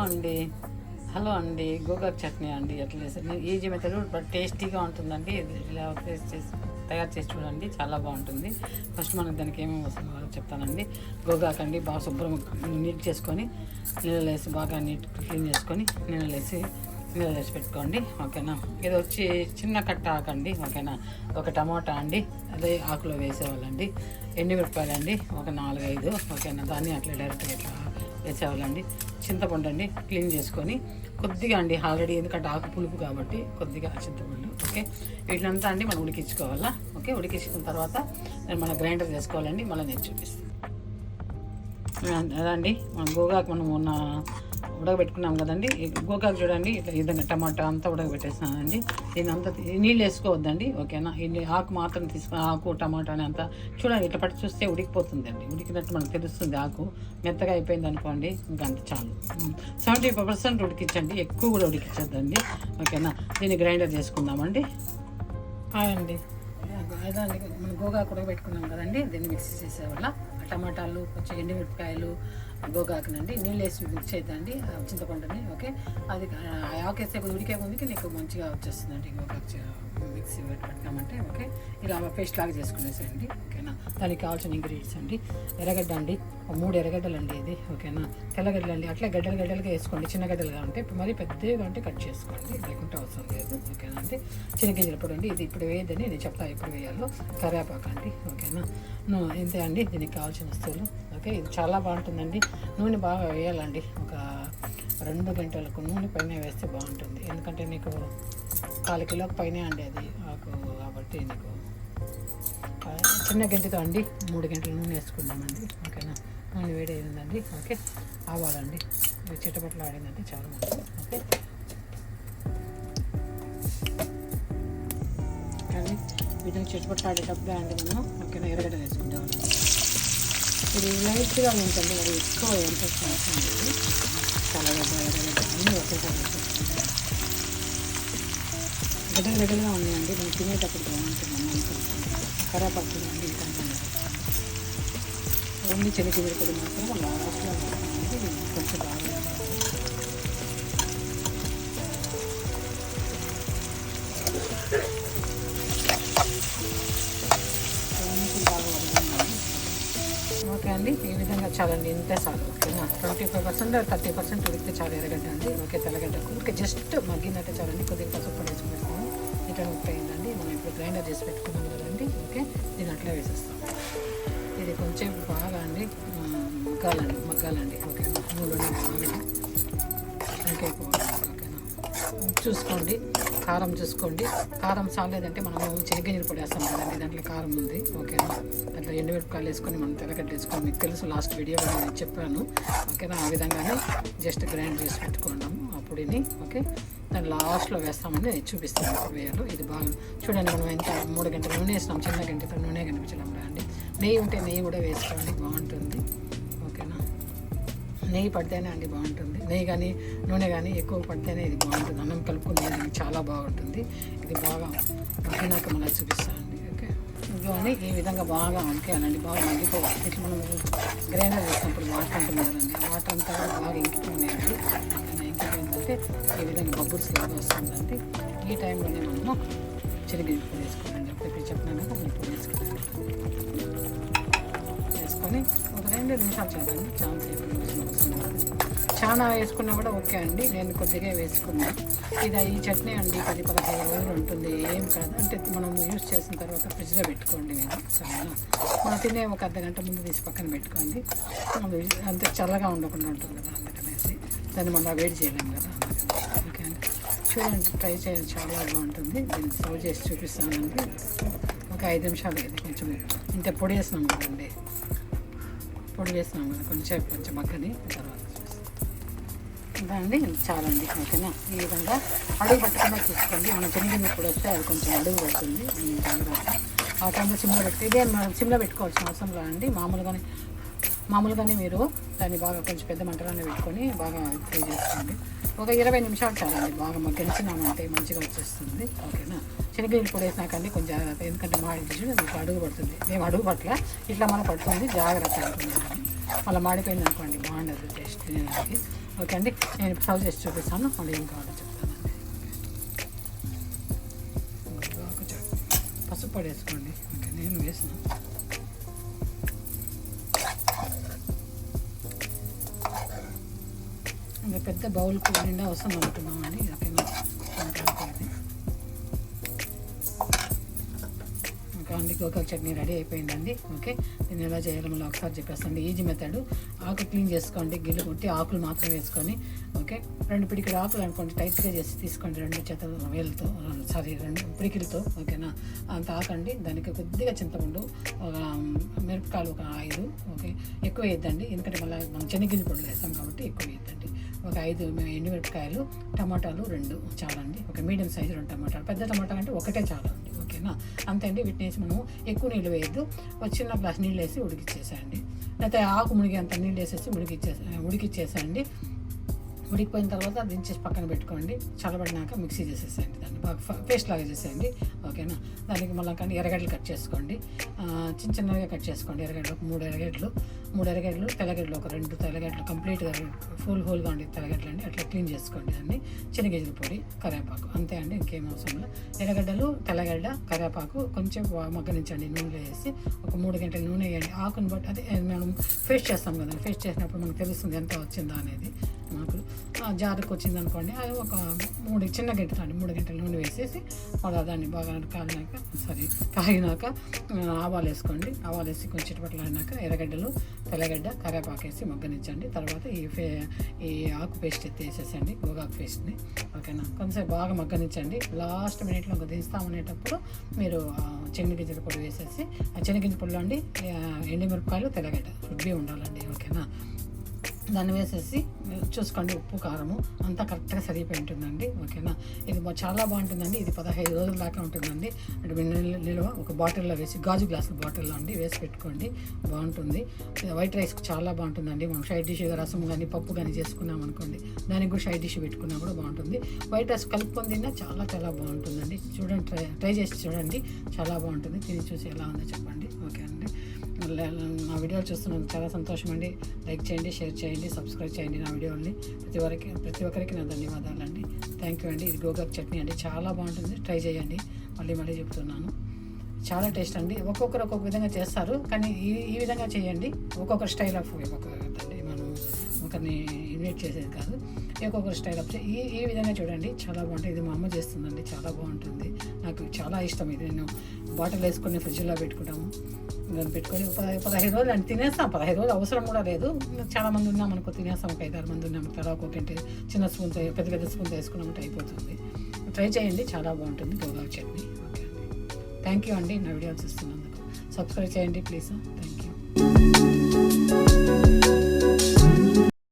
Hello అండి గోగాకు చట్నీ అండి ఎట్లా చేస్తారు ఈజీ మెథడ్ బట్ టేస్టీగా ఉంటుందండి. ఇలా తయారు చేసి చూడండి, చాలా బాగుంటుంది. ఫస్ట్ మనకు దానికి ఏమేమి వస్తుందో చెప్తానండి. గోగాకు అండి బాగా శుభ్రంగా నీట్ చేసుకొని నీళ్ళు వేసి బాగా నీట్ క్లీన్ చేసుకొని నీళ్ళు వేసి పెట్టుకోండి. ఓకేనా. ఇది వచ్చి చిన్న కట్ట ఆకండి. ఓకేనా. ఒక టమాటా అండి, అదే ఆకులో వేసేవాళ్ళండి. ఎండుమిరపకాయలు ఒక 4-5. ఓకేనా. దాన్ని అట్లా డైరెక్ట్గా ఇట్లా వేసేవాళ్ళండి. చింతపండు అండి క్లీన్ చేసుకొని కొద్దిగా అండి, ఆల్రెడీ ఎందుకంటే ఆకు పులుపు కాబట్టి కొద్దిగా చింతపండు. ఓకే. వీటినంతా అండి మనం ఉడికించుకోవాలా. ఓకే. ఉడికించుకున్న తర్వాత మన గ్రైండర్ చేసుకోవాలండి. మళ్ళీ నేను చూపిస్తాను. అదండి మనం గోగాకు మనం మొన్న ఉడకబెట్టుకున్నాం కదండి. గోగాకు చూడండి ఇట్లా విధంగా టమాటా అంతా ఉడకబెట్టేస్తున్నానండి. దీని అంతా నీళ్ళు వేసుకోవద్దండి. ఓకేనా. ఈ ఆకు మాత్రం తీసుకొని ఆకు టమాటాని అంతా చూడండి ఇట్లా పట్టి చూస్తే ఉడికిపోతుందండి. ఉడికినట్టు మనకు తెలుస్తుంది. ఆకు మెత్తగా అయిపోయింది అనుకోండి, ఇంకా అంత చాలు. 70% ఉడికించండి, ఎక్కువ కూడా ఉడికించద్దండి. ఓకేనా. దీన్ని గ్రైండర్ చేసుకుందామండి. అండి అదండి మనం గోగాకు ఉడకబెట్టుకున్నాం కదండి. దీన్ని మిక్సీ చేసేవాళ్ళ టమాటాలు, కొంచెం ఎండుమిరపకాయలు, గోగాకునండి నీళ్ళు వేసి మిక్స్ అవుతుందండి, చింతపండుని. ఓకే. అది ఆకేస్తే ఉడికే ముందుకి నీకు మంచిగా వచ్చేస్తుందండి గోగాకు మిక్సీ పెట్టినామంటే. ఓకే. ఇలా పేస్ట్ లాగా చేసుకునేసేయండి. ఓకేనా. దానికి కావాల్సిన ఇంగ్రీడియంట్స్ అండి. ఎర్రగడ్డ అండి 3 ఎర్రగడ్డలు అండి ఇది. ఓకేనా. తెల్లగడ్డలు అండి అట్లే గడ్డలుగా వేసుకోండి. చిన్న గడ్డలుగా ఉంటే మరి పెద్దగా ఉంటే కట్ చేసుకోండి, లేకుంటే అవసరం లేదు. ఓకేనా అండి. గింజల పొడి అండి, ఇది ఇప్పుడు వేయద్దని నేను చెప్తాను ఎప్పుడు వేయాలో. కరివేపాకు అండి. ఓకేనా. ఇంతే అండి దీనికి కావాల్సిన వస్తువులు. ఓకే. ఇది చాలా బాగుంటుందండి. నూనె బాగా వేయాలండి. ఒక 2 గంటలకు నూనె పైన వేస్తే బాగుంటుంది. ఎందుకంటే నీకు 1/4 కిలోకి పైన అండి అది ఆకు కాబట్టి నీకు చిన్న గంటతో అండి 3 గంటలు నూనె వేసుకుందామండి. ఓకేనా. నూనె వేడి అయిందండి. ఓకే. ఆవాలండి ఇది చిట్టపట్లు ఆడిందంటే చాలా మంచిది. ఓకే. కానీ వీటిని చిట్టపట్లు ఆడేటప్పుడే అండి మనం ఓకేనా ఎర్రగడ్డ వేసుకుంటామండి. ఇది లైట్గా ఉంటుంది, మరి ఎక్కువ ఎంత అవసరం. చాలా ఎర్రగడ్డ అన్నీ ఒకేసారి వేసుకుంటాం. గడ్డలుగా ఉన్నాయండి, మనం తినేటప్పుడు బాగుంటుంది. కరేపాకు అండి ఇంకా ఓన్లీ గింజల పొడి మాత్రం లాస్ట్లో వేస్తామండి. కొంచెం బాగా ఓకే అండి. ఈ విధంగా చాలండి, ఇంతే చాలు. ఓకేనా. 25% 30% ఉడికితే చాలా ఎర్రగడ్డ అండి. ఓకే. తెల్లగడ్డకు ఇంకా జస్ట్ మగ్గినట్టే చాలండి. కొద్దిగా పసుపు వేసుకునేస్తాము. ఇట్లా ముక్క అయిందండి. మనం ఇప్పుడు గ్రైండర్ చేసి పెట్టుకున్నాం కదండి. ఓకే. దీన్ని అట్లా వేసేస్తాం. ఇది కొంచెం బాగా అండి మగ్గాలండి. ఓకేనా. నూనె బాగా ఇంకైపోవాలి. ఓకేనా. చూసుకోండి, కారం చూసుకోండి. కారం చాలేదంటే మనము శనగగింజలు పొడి వేస్తాం కదండి, దాంట్లో కారం ఉంది. ఓకేనా. అట్లా ఎండుమిరపకాయలు వేసుకొని మనం తెల్లగడ్డ వేసుకొని, మీకు తెలుసు లాస్ట్ వీడియోలో నేను చెప్పాను. ఓకేనా. ఆ విధంగానే జస్ట్ గ్రైండ్ చేసి పెట్టుకున్నాము ఆ పొడిని. ఓకే. దాన్ని లాస్ట్లో వేస్తామని నేను చూపిస్తాను ఇప్పుడు వేయాలో. ఇది బాగా చూడండి, మనం ఎంత 3 గంటలు నూనె వేసినాం. చిన్న గంటతో నూనె కనిపించడం అండి. నెయ్యి ఉంటే నెయ్యి కూడా వేసుకోండి, బాగుంటుంది. ఓకేనా. నెయ్యి పడితేనే అండి బాగుంటుంది. నెయ్యి కానీ నూనె కానీ ఎక్కువ పడితేనే ఇది బాగుంటుంది. అన్నం కలుపుకునేది చాలా బాగుంటుంది. ఇది బాగా మగ్గినాక మళ్ళీ చూపిస్తానండి. ఓకే. ఇదిగోని ఈ విధంగా బాగా వంకేయాలండి, బాగా మగ్గిపోవాలి. ఇట్లా మనం గ్రైండర్ చేసినప్పుడు వాటర్ ఉంటుంది కదండి, ఆ వాటర్ అంతా కూడా బాగా ఇంకిపోయినాయండి. ఇంకిపోయిందంటే ఈ విధంగా బబ్బుల్స్ లాగా వస్తుందండి. ఈ టైంలోనే మనము శనగగింజలు పొడి వేసుకోవాలండి. ఇప్పుడు చెప్పినాక మనం పొడి వేసుకుంటాం. వేసుకొని ఒక 2 నిమిషాలు చాలండి, చాలా సేపు చాలా వేసుకున్నా కూడా ఓకే అండి. నేను కొద్దిగా వేసుకున్నాను. ఇది ఈ చట్నీ అండి 10-15 రోజులు ఉంటుంది, ఏం కాదు. అంటే మనం యూజ్ చేసిన తర్వాత ఫ్రిడ్జ్లో పెట్టుకోండి మీరు. సరేనా. మనం తినే ఒక అర్ధగంట ముందు తీసి పక్కన పెట్టుకోండి. అంతే చల్లగా ఉండకుండా ఉంటుంది కదా, అందుకనేసి దాన్ని మనం వేడి చేయలేము కదా. ఓకే అండి. చూడండి, ట్రై చేయండి, చాలా బాగుంటుంది. దీన్ని సర్వ్ చేసి చూపిస్తానండి. ఒక 5 నిమిషాలు ఇది కొంచెం ఇంత పొడి వేసినాం కదండి, పొడి వేసినాం కదా, కొంచెం మగ్గని తర్వాత ఇదండి చాలండి. ఓకేనా. ఈ విధంగా అడుగు పట్టకుండా చూసుకోండి. మనం శనగగింజలు పొడి వస్తే అది కొంచెం అడుగు పడుతుంది. జాగ్రత్త. ఆ టైంలో సిమ్లో పెట్టి ఇదే మనం సిమ్లో పెట్టుకోవాల్సిన అవసరం లేదండి. మామూలుగానే మీరు దాన్ని బాగా కొంచెం పెద్ద మంటలోనే పెట్టుకొని బాగా ఫ్రై చేసుకోండి. ఒక 20 నిమిషాలు చాలండి. బాగా మగ్గించినామంటే మంచిగా వచ్చేస్తుంది. ఓకేనా. శనగగింజలు పొడి వేసినాకండి కొంచెం జాగ్రత్త, ఎందుకంటే మాడిపోయి మీకు అడుగు పడుతుంది. మేము అడుగు పట్ల ఇట్లా మనం పడుతుంది, జాగ్రత్త అనుకున్నాను. మళ్ళీ మాడిపోయింది అనుకోండి బాగుండదు టేస్ట్ తినేదానికి. ఓకే అండి, నేను సర్వ్ చేసి చూపిస్తాను, మళ్ళీ ఏం కావాలో చెప్తానండి. గోగాకు చట్నీ, పసుపు పొడి వేసుకోండి. ఓకే, నేను వేసిన ఇంకా పెద్ద బౌల్ నిండా వస్తుంది అనుకున్నామండి. ఓకేనా, అండి గోగాకు చట్నీ రెడీ అయిపోయిందండి. ఓకే, దీన్ని ఎలా చేయాలో మళ్ళీ ఒకసారి చెప్పేస్తాండి. Easy method. ఆకు క్లీన్ చేసుకోండి, గిల్లు కొట్టి ఆకులు మాత్రం వేసుకొని, ఓకే 2 పిడికిలు ఆకులు అనుకోండి, టైట్గా చేసి తీసుకోండి 2 చేతుల వేలతో, 2 పిడికిలతో. ఓకేనా, అంత ఆకండి. దానికి కొద్దిగా చింతపండు, మిరపకాయలు ఒక 5, ఓకే ఎక్కువ వేయద్దండి, ఎందుకంటే మళ్ళీ మనం శనగింజ పొడులు వేస్తాం కాబట్టి ఎక్కువ వేయద్దండి. ఒక 5 ఎండుమిరపకాయలు, టమాటాలు 2 చాలండి. ఒక మీడియం సైజు 2 టమాటాలు, పెద్ద టమాటా అంటే ఒకటే చాలండి. ఓకేనా, అంతే అండి. వీటిని వేసి మనము ఎక్కువ నీళ్ళు వేయద్దు, ఒక చిన్న గ్లాస్ నీళ్ళు వేసి ఉడికిచ్చేసేయండి. లేకపోతే ఆకు మునిగి అంత నీళ్ళు వేసేసి ఉడికిచ్చేసేయండి. ఉడికిపోయిన తర్వాత దించేసి పక్కన పెట్టుకోండి. చల్లబడినాక మిక్సీ చేసేసేయండి, దాన్ని బాగా పేస్ట్ లాగా చేసేయండి. ఓకేనా, దానికి మళ్ళీ కానీ ఎర్రగడ్డలు కట్ చేసుకోండి, చిన్నగా కట్ చేసుకోండి. ఎర్రగడ్డలు 3 ఎర్రగడ్డలు, తెల్లగడ్డలు ఒక 2 తెల్లగడ్డలు, కంప్లీట్గా హోల్గా ఉండి తెల్లగడ్డలు అండి, అట్లా క్లీన్ చేసుకోండి. దాన్ని శనగగింజల పొడి, కరివేపాకు, అంతే అండి, ఇంకేం అవసరం లేదు. ఎర్రగడ్డలు, తెల్లగడ్డ, కరివేపాకు కొంచెం మగ్గనించండి నూనెలో వేసి. ఒక 3 గంటలు నూనె వేయండి. ఆకుని బట్టి అదే మనం పేస్ట్ చేస్తాం కదా, పేస్ట్ చేసినప్పుడు మనకు తెలుస్తుంది ఎంత వచ్చిందా అనేది. మనకు జారుకు వచ్చింది అనుకోండి, అది ఒక 3 చిన్న గంటలు అండి, 3 గంటలు నూనె వేసేసి మళ్ళీ దాన్ని బాగా కాగినాక ఆవాలు వేసుకోండి. ఆవాలు వేసి కొంచెం చిటపట్లాడినాక ఎర్రగడ్డలు, తెల్లగడ్డ, కరివేపాకు వేసి మగ్గనించండి. తర్వాత ఈ ఆకు పేస్ట్ వేసేసండి, గోగాకు పేస్ట్ని. ఓకేనా, కొంచెం బాగా మగ్గనించండి. లాస్ట్ మినిట్లో ఇంకా దిస్తామనేటప్పుడు మీరు శనగగింజల పొడి వేసేసి, ఆ శనగగింజల పొడిలో అండి ఎండుమిరపకాయలు, తెల్లగడ్డ రుబ్బి ఉండాలండి. ఓకేనా, దాన్ని వేసేసి చూసుకోండి, ఉప్పు కారము అంతా కరెక్ట్గా సరిపోయి ఉంటుందండి. ఓకేనా, ఇది చాలా బాగుంటుందండి. ఇది 15 రోజుల దాకా ఉంటుందండి. నిల్వ ఒక బాటిల్లో వేసి, గాజు గ్లాసుల బాటిల్లో అండి వేసి పెట్టుకోండి, బాగుంటుంది. వైట్ రైస్కి చాలా బాగుంటుందండి. మనం సైడ్ డిష్గా రసం కానీ పప్పు కానీ చేసుకున్నాం అనుకోండి, దానికి కూడా సైడ్ డిష్ పెట్టుకున్నా కూడా బాగుంటుంది. వైట్ రైస్ కలుపుకొని తిన్నా చాలా చాలా బాగుంటుందండి. చూడండి, ట్రై చేసి చూడండి, చాలా బాగుంటుంది. తిని చూసి ఎలా ఉందో చెప్పండి. ఓకే అండి, నా వీడియోలు చూస్తున్నాను, చాలా సంతోషం అండి. లైక్ చేయండి, షేర్ చేయండి, సబ్స్క్రైబ్ చేయండి నా వీడియోని. ప్రతి ఒక్కరికి నా ధన్యవాదాలండి. థ్యాంక్ యూ అండి. ఇది గోగాకు చట్నీ అండి, చాలా బాగుంటుంది, ట్రై చేయండి. మళ్ళీ చెప్తున్నాను, చాలా టేస్ట్ అండి. ఒక్కొక్కరు ఒక్కొక్క విధంగా చేస్తారు, కానీ ఈ విధంగా చేయండి. ఒక్కొక్కరు స్టైల్ ఆఫ్ ఒక్కొక్కరండి, మనం ఒకరిని ఇన్వైట్ చేసేది కాదు, ఒక్కొక్కరు స్టైల్ ఆఫ్ ఈ విధంగా చూడండి, చాలా బాగుంటుంది. ఇది మా అమ్మ చేస్తుందండి, చాలా బాగుంటుంది, నాకు చాలా ఇష్టం. ఇది నేను బాటిల్ వేసుకొని ఫ్రిడ్జ్లో పెట్టుకుంటాము, దాన్ని పెట్టుకొని 15 రోజులు అంటే తినేస్తాం. 15 రోజులు అవసరం కూడా లేదు, చాలామంది ఉన్నాం అనుకో తినేస్తాం. ఒక 5-6 మంది ఉన్నాం, తర్వాత ఒక్కొక్కటి చిన్న స్పూన్తో పెద్ద స్పూన్తో వేసుకున్నామంటే అయిపోతుంది. ట్రై చేయండి, చాలా బాగుంటుంది గోగాకు చట్నీ. ఓకే అండి, థ్యాంక్ యూ అండి. నా వీడియోస్ ఇస్తున్నందుకు సబ్స్క్రైబ్ చేయండి ప్లీజ్. Thank you.